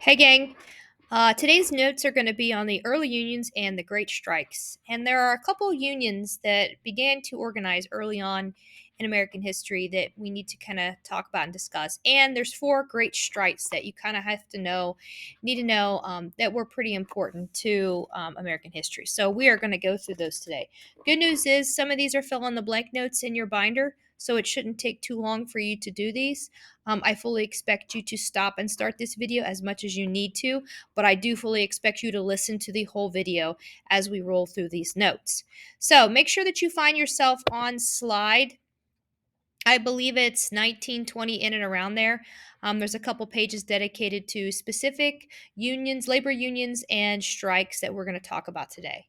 Hey, gang. Today's notes are going to be on the early unions and the Great Strikes. And there are a couple unions that began to organize early on in American history that we need to kind of talk about and discuss. And there's four great strikes that you kind of need to know that were pretty important to American history. So we are going to go through those today. Good news is some of these are fill in the blank notes in your binder. So it shouldn't take too long for you to do these. I fully expect you to stop and start this video as much as you need to, but I do fully expect you to listen to the whole video as we roll through these notes. So make sure that you find yourself on slide, I believe it's 1920 in and around there. There's a couple pages dedicated to specific unions, labor unions, and strikes that we're going to talk about today.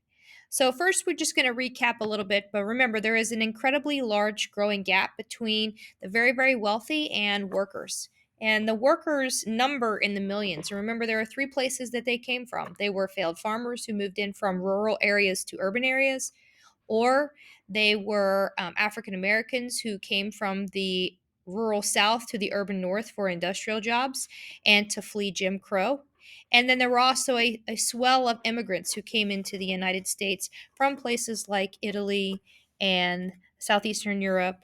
So, first, we're just going to recap a little bit, but remember, there is an incredibly large growing gap between the very, very wealthy and workers. And the workers number in the millions. And remember, there are three places that they came from. They were failed farmers who moved in from rural areas to urban areas, or they were African Americans who came from the rural South to the urban North for industrial jobs and to flee Jim Crow. And then there were also a swell of immigrants who came into the United States from places like Italy and Southeastern Europe,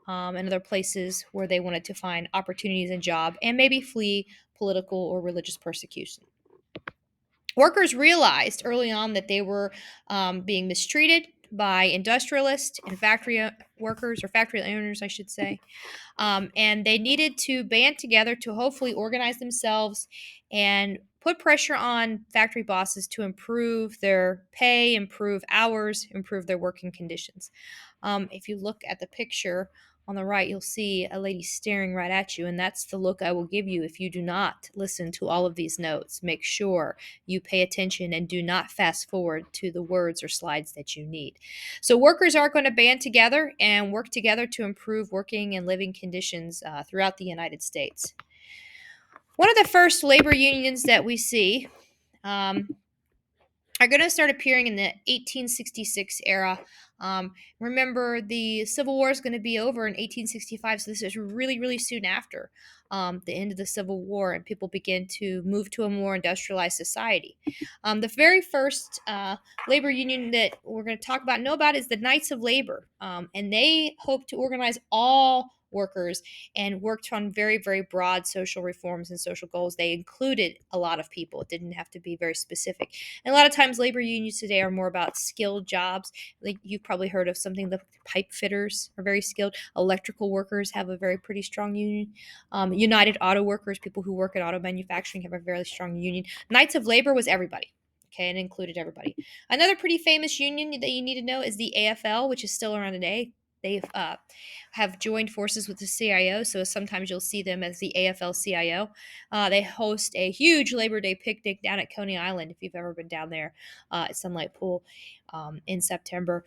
and other places where they wanted to find opportunities and job and maybe flee political or religious persecution. Workers realized early on that they were being mistreated by industrialists and factory workers, or factory owners, I should say. And they needed to band together to hopefully organize themselves and put pressure on factory bosses to improve their pay, improve hours, improve their working conditions. If you look at the picture on the right, you'll see a lady staring right at you, and that's the look I will give you if you do not listen to all of these notes. Make sure you pay attention and do not fast forward to the words or slides that you need. So, workers are going to band together and work together to improve working and living conditions throughout the United States. One of the first labor unions that we see um, are going to start appearing in the 1866 era. Remember, the Civil War is going to be over in 1865, so this is really, really soon after the end of the Civil War, and people begin to move to a more industrialized society. The very first labor union that we're going to talk about, know about, is the Knights of Labor, and they hope to organize all workers and worked on very, very broad social reforms and social goals. They included a lot of people. It didn't have to be very specific. And a lot of times labor unions today are more about skilled jobs. Like you've probably heard of something, the pipe fitters are very skilled. Electrical workers have a very pretty strong union. United Auto Workers, people who work at auto manufacturing, have a very strong union. Knights of Labor was everybody. Okay, and included everybody. Another pretty famous union that you need to know is the AFL, which is still around today. They've have joined forces with the CIO, so sometimes you'll see them as the AFL-CIO. They host a huge Labor Day picnic down at Coney Island, if you've ever been down there at Sunlight Pool in September.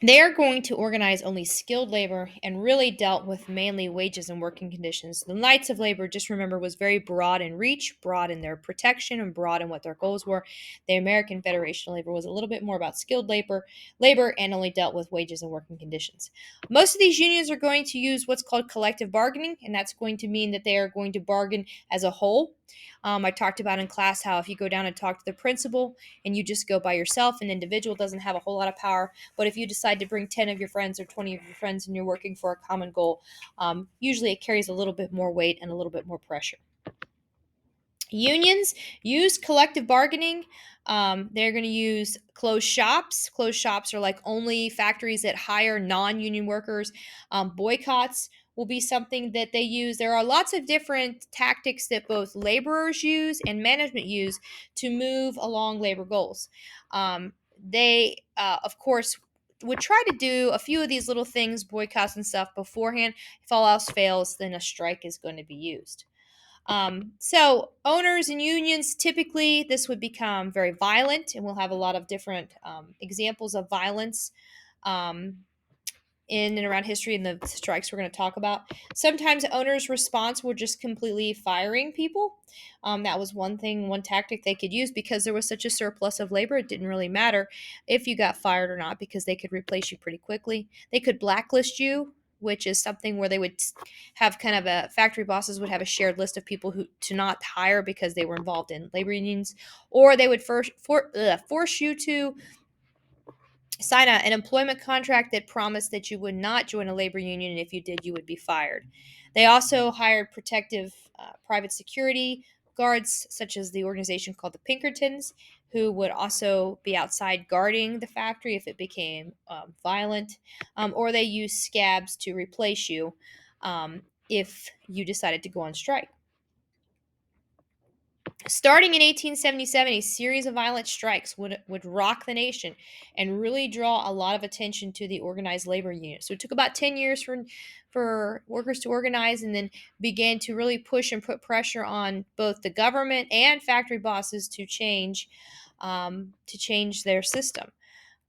They are going to organize only skilled labor and really dealt with mainly wages and working conditions. The Knights of Labor, just remember, was very broad in reach, broad in their protection, and broad in what their goals were. The American Federation of Labor was a little bit more about skilled labor and only dealt with wages and working conditions. Most of these unions are going to use what's called collective bargaining, and that's going to mean that they are going to bargain as a whole. I talked about in class how if you go down and talk to the principal and you just go by yourself, an individual doesn't have a whole lot of power. But if you decide to bring 10 of your friends or 20 of your friends and you're working for a common goal, usually it carries a little bit more weight and a little bit more pressure. Unions use collective bargaining. They're going to use closed shops. Closed shops are like only factories that hire non-union workers. Boycotts will be something that they use. There are lots of different tactics that both laborers use and management use to move along labor goals. Of course, would try to do a few of these little things, boycotts and stuff, beforehand. If all else fails, then a strike is going to be used. So owners and unions, typically this would become very violent, and we'll have a lot of different examples of violence in and around history and the strikes we're going to talk about. Sometimes owners' response were just completely firing people. That was one tactic they could use because there was such a surplus of labor. It didn't really matter if you got fired or not because they could replace you pretty quickly. They could blacklist you which is something where they would have kind of a factory bosses would have a shared list of people who to not hire because they were involved in labor unions, or they would force you to sign an employment contract that promised that you would not join a labor union, and if you did, you would be fired. They also hired protective private security guards, such as the organization called the Pinkertons, who would also be outside guarding the factory if it became violent, or they used scabs to replace you if you decided to go on strike. Starting in 1877, a series of violent strikes would rock the nation and really draw a lot of attention to the organized labor union. So it took about 10 years for workers to organize and then began to really push and put pressure on both the government and factory bosses to change their system.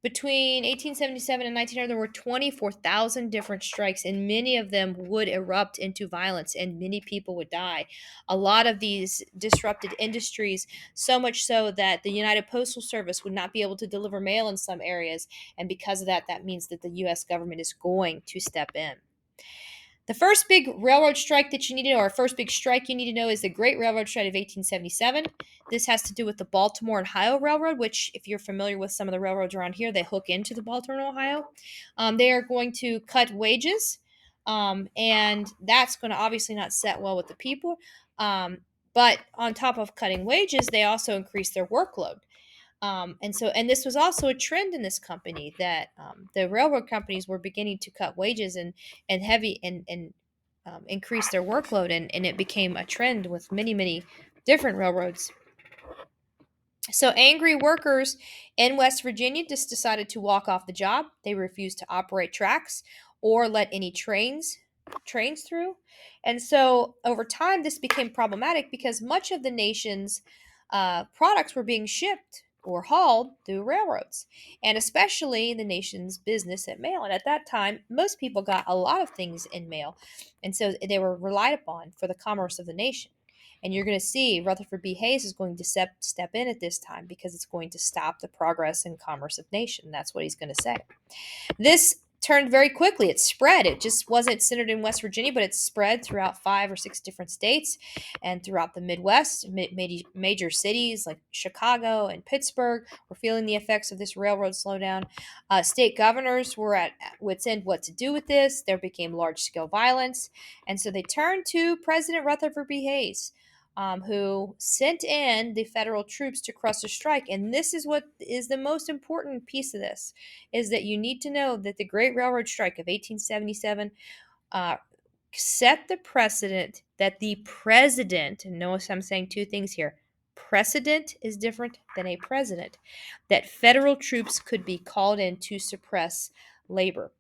Between 1877 and 1900, there were 24,000 different strikes, and many of them would erupt into violence, and many people would die. A lot of these disrupted industries, so much so that the United Postal Service would not be able to deliver mail in some areas, and because of that, that means that the U.S. government is going to step in. The first big railroad strike that you need to know, or first big strike you need to know, is the Great Railroad Strike of 1877. This has to do with the Baltimore and Ohio Railroad, which, if you're familiar with some of the railroads around here, they hook into the Baltimore and Ohio. They are going to cut wages, and that's going to obviously not set well with the people. But on top of cutting wages, they also increase their workload. And this was also a trend in this company that the railroad companies were beginning to cut wages and heavy and increase their workload, and it became a trend with many different railroads. So angry workers in West Virginia just decided to walk off the job. They refused to operate tracks or let any trains through. And so over time, this became problematic because much of the nation's products were being shipped or hauled through railroads, and especially the nation's business at mail. And at that time, most people got a lot of things in mail, and so they were relied upon for the commerce of the nation. And you're going to see Rutherford B. Hayes is going to step in at this time because it's going to stop the progress and commerce of nation. That's what he's going to say. This turned very quickly. It spread. It just wasn't centered in West Virginia, but it spread throughout 5 or 6 different states and throughout the Midwest. Major cities like Chicago and Pittsburgh were feeling the effects of this railroad slowdown. State governors were at wits' end what to do with this. There became large-scale violence, and so they turned to President Rutherford B. Hayes, who sent in the federal troops to crush the strike. And this is what is the most important piece of this, is that you need to know that the Great Railroad Strike of 1877 uh, set the precedent that the president, and notice I'm saying two things here, precedent is different than a president, that federal troops could be called in to suppress labor.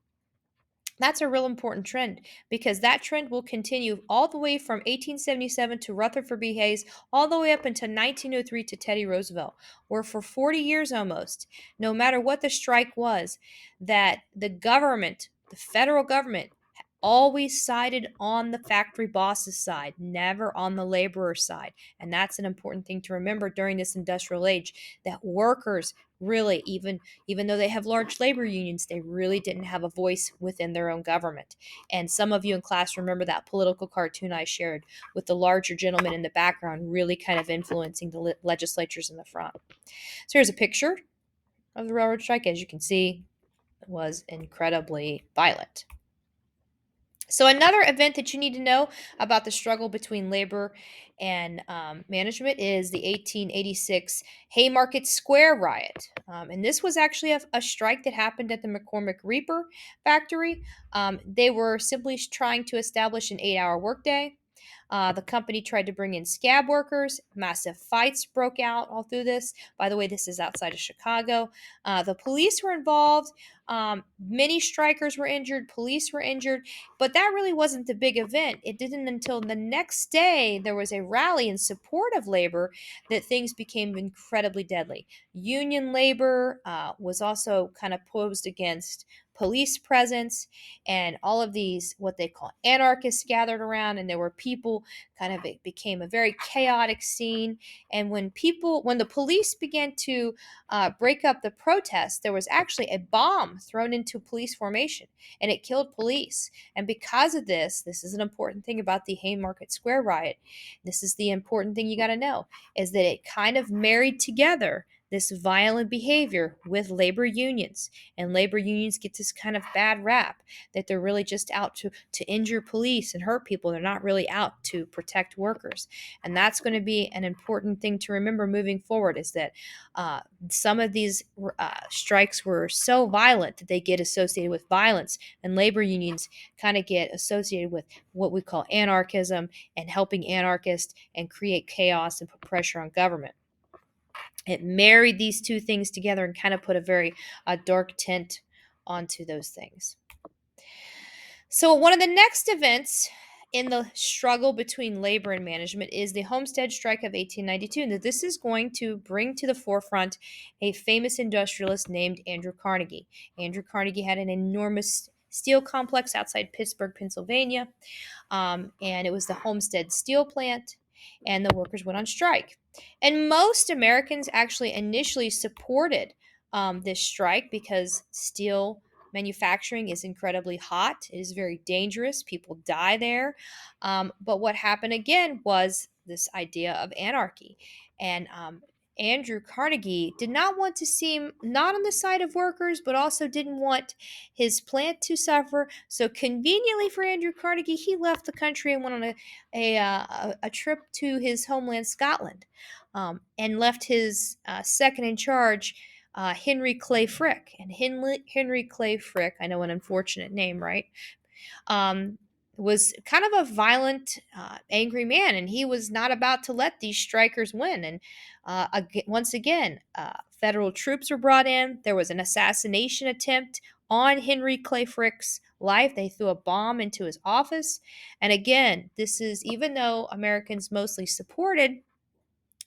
That's a real important trend because that trend will continue all the way from 1877 to Rutherford B. Hayes, all the way up until 1903 to Teddy Roosevelt, where for 40 years almost, no matter what the strike was, that the government, the federal government, always sided on the factory boss's side, never on the laborer's side. And that's an important thing to remember during this industrial age, that workers really, even though they have large labor unions, they really didn't have a voice within their own government. And some of you in class remember that political cartoon I shared with the larger gentleman in the background really kind of influencing the legislatures in the front. So here's a picture of the railroad strike. As you can see, it was incredibly violent. So another event that you need to know about the struggle between labor and management is the 1886 Haymarket Square riot. And this was actually a strike that happened at the McCormick Reaper factory. They were simply trying to establish an 8-hour workday. The company tried to bring in scab workers. Massive fights broke out all through this. By the way, this is outside of Chicago. The police were involved. Many strikers were injured. Police were injured. But that really wasn't the big event. It didn't until the next day there was a rally in support of labor that things became incredibly deadly. Union labor was also kind of posed against police presence, and all of these what they call anarchists gathered around, and there were people people. Kind of it became a very chaotic scene. And when the police began to break up the protest, there was actually a bomb thrown into police formation, and it killed police. And because of this is an important thing about the Haymarket Square riot. This is the important thing you got to know, is that it kind of married together this violent behavior with labor unions. And labor unions get this kind of bad rap that they're really just out to injure police and hurt people. They're not really out to protect workers. And that's going to be an important thing to remember moving forward, is that some of these strikes were so violent that they get associated with violence, and labor unions kind of get associated with what we call anarchism and helping anarchists and create chaos and put pressure on government. It married these two things together and kind of put a very dark tint onto those things. So, one of the next events in the struggle between labor and management is the Homestead Strike of 1892. And this is going to bring to the forefront a famous industrialist named Andrew Carnegie. Andrew Carnegie had an enormous steel complex outside Pittsburgh, Pennsylvania, and it was the Homestead Steel Plant, and the workers went on strike. And most Americans actually initially supported this strike because steel manufacturing is incredibly hot. It is very dangerous. People die there. But what happened again was this idea of anarchy. And Andrew Carnegie did not want to seem not on the side of workers, but also didn't want his plant to suffer. So conveniently for Andrew Carnegie, he left the country and went on a trip to his homeland, Scotland, and left his second in charge, Henry Clay Frick. And Henry Clay Frick, I know, an unfortunate name, right? Um, was kind of a violent, angry man, and he was not about to let these strikers win. And once again, federal troops were brought in. There was an assassination attempt on Henry Clay Frick's life. They threw a bomb into his office. And again, this is even though Americans mostly supported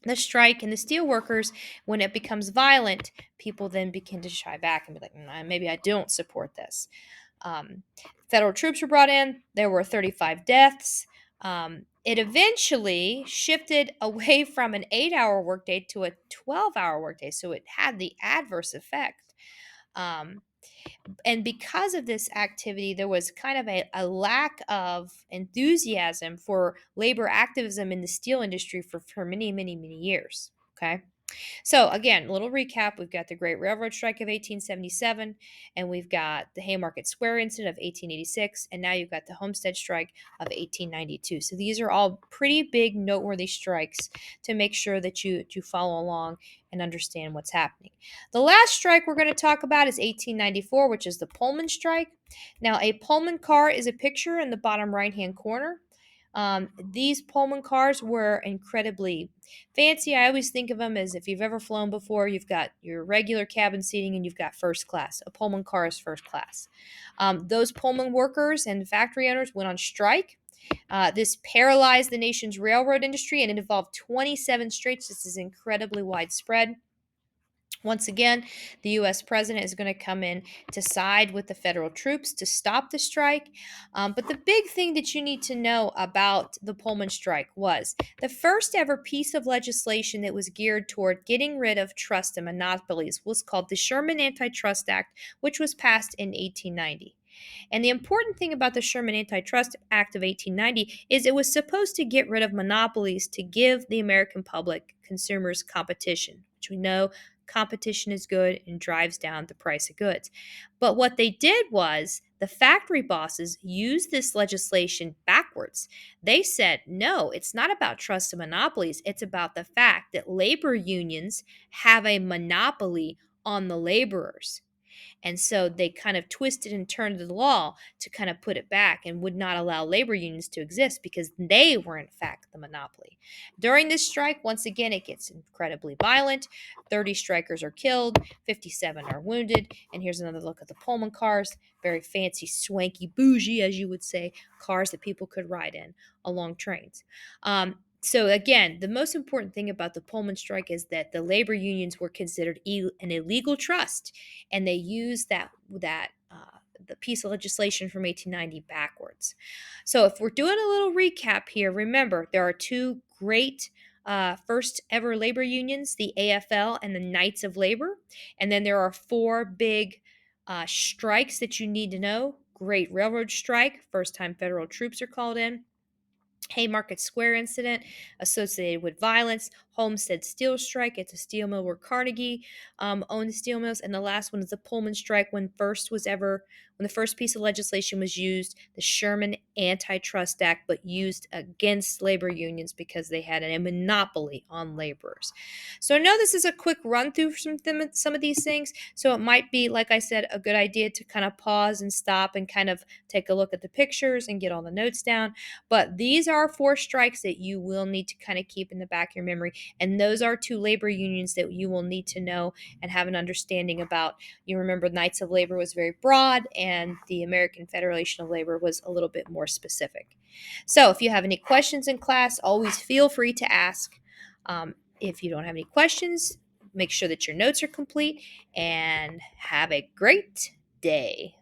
the strike and the steelworkers, when it becomes violent, people then begin to shy back and be like, maybe I don't support this. Um, Federal troops were brought in. There were 35 deaths. It eventually shifted away from an 8-hour workday to a 12-hour workday, so it had the adverse effect. And because of this activity, there was kind of a lack of enthusiasm for labor activism in the steel industry for many, many, many years. Okay. So, again, a little recap. We've got the Great Railroad Strike of 1877, and we've got the Haymarket Square Incident of 1886, and now you've got the Homestead Strike of 1892. So, these are all pretty big, noteworthy strikes to make sure that you follow along and understand what's happening. The last strike we're going to talk about is 1894, which is the Pullman Strike. Now, a Pullman car is a picture in the bottom right-hand corner. These Pullman cars were incredibly fancy. I always think of them as, if you've ever flown before, you've got your regular cabin seating and you've got first class. A Pullman car is first class. Those Pullman workers and factory owners went on strike. This paralyzed the nation's railroad industry, and it involved 27 states. This is incredibly widespread. Once again, the U.S. president is going to come in to side with the federal troops to stop the strike. But the big thing that you need to know about the Pullman strike was the first ever piece of legislation that was geared toward getting rid of trust and monopolies was called the Sherman Antitrust Act, which was passed in 1890. And the important thing about the Sherman Antitrust Act of 1890 is it was supposed to get rid of monopolies to give the American public, consumers, competition, which we know competition is good and drives down the price of goods. But what they did was the factory bosses used this legislation backwards. They said, no, it's not about trust and monopolies. It's about the fact that labor unions have a monopoly on the laborers. And so they kind of twisted and turned the law to kind of put it back and would not allow labor unions to exist because they were, in fact, the monopoly. During this strike, once again, it gets incredibly violent. 30 strikers are killed, 57 are wounded. And here's another look at the Pullman cars. Very fancy, swanky, bougie, as you would say, cars that people could ride in along trains. So again, the most important thing about the Pullman strike is that the labor unions were considered an illegal trust, and they used the piece of legislation from 1890 backwards. So if we're doing a little recap here, remember there are two great first ever labor unions, the AFL and the Knights of Labor. And then there are four big strikes that you need to know. Great Railroad Strike, first time federal troops are called in. Haymarket Square incident associated with violence, Homestead Steel Strike. It's a steel mill where Carnegie owned the steel mills, and the last one is the Pullman Strike when the first piece of legislation was used, the Sherman Antitrust Act, but used against labor unions because they had a monopoly on laborers. So I know this is a quick run through some of these things, so it might be, like I said, a good idea to kind of pause and stop and kind of take a look at the pictures and get all the notes down. But these are four strikes that you will need to kind of keep in the back of your memory. And those are two labor unions that you will need to know and have an understanding about. You remember Knights of Labor was very broad, and the American Federation of Labor was a little bit more specific. So if you have any questions in class, always feel free to ask. If you don't have any questions, make sure that your notes are complete and have a great day.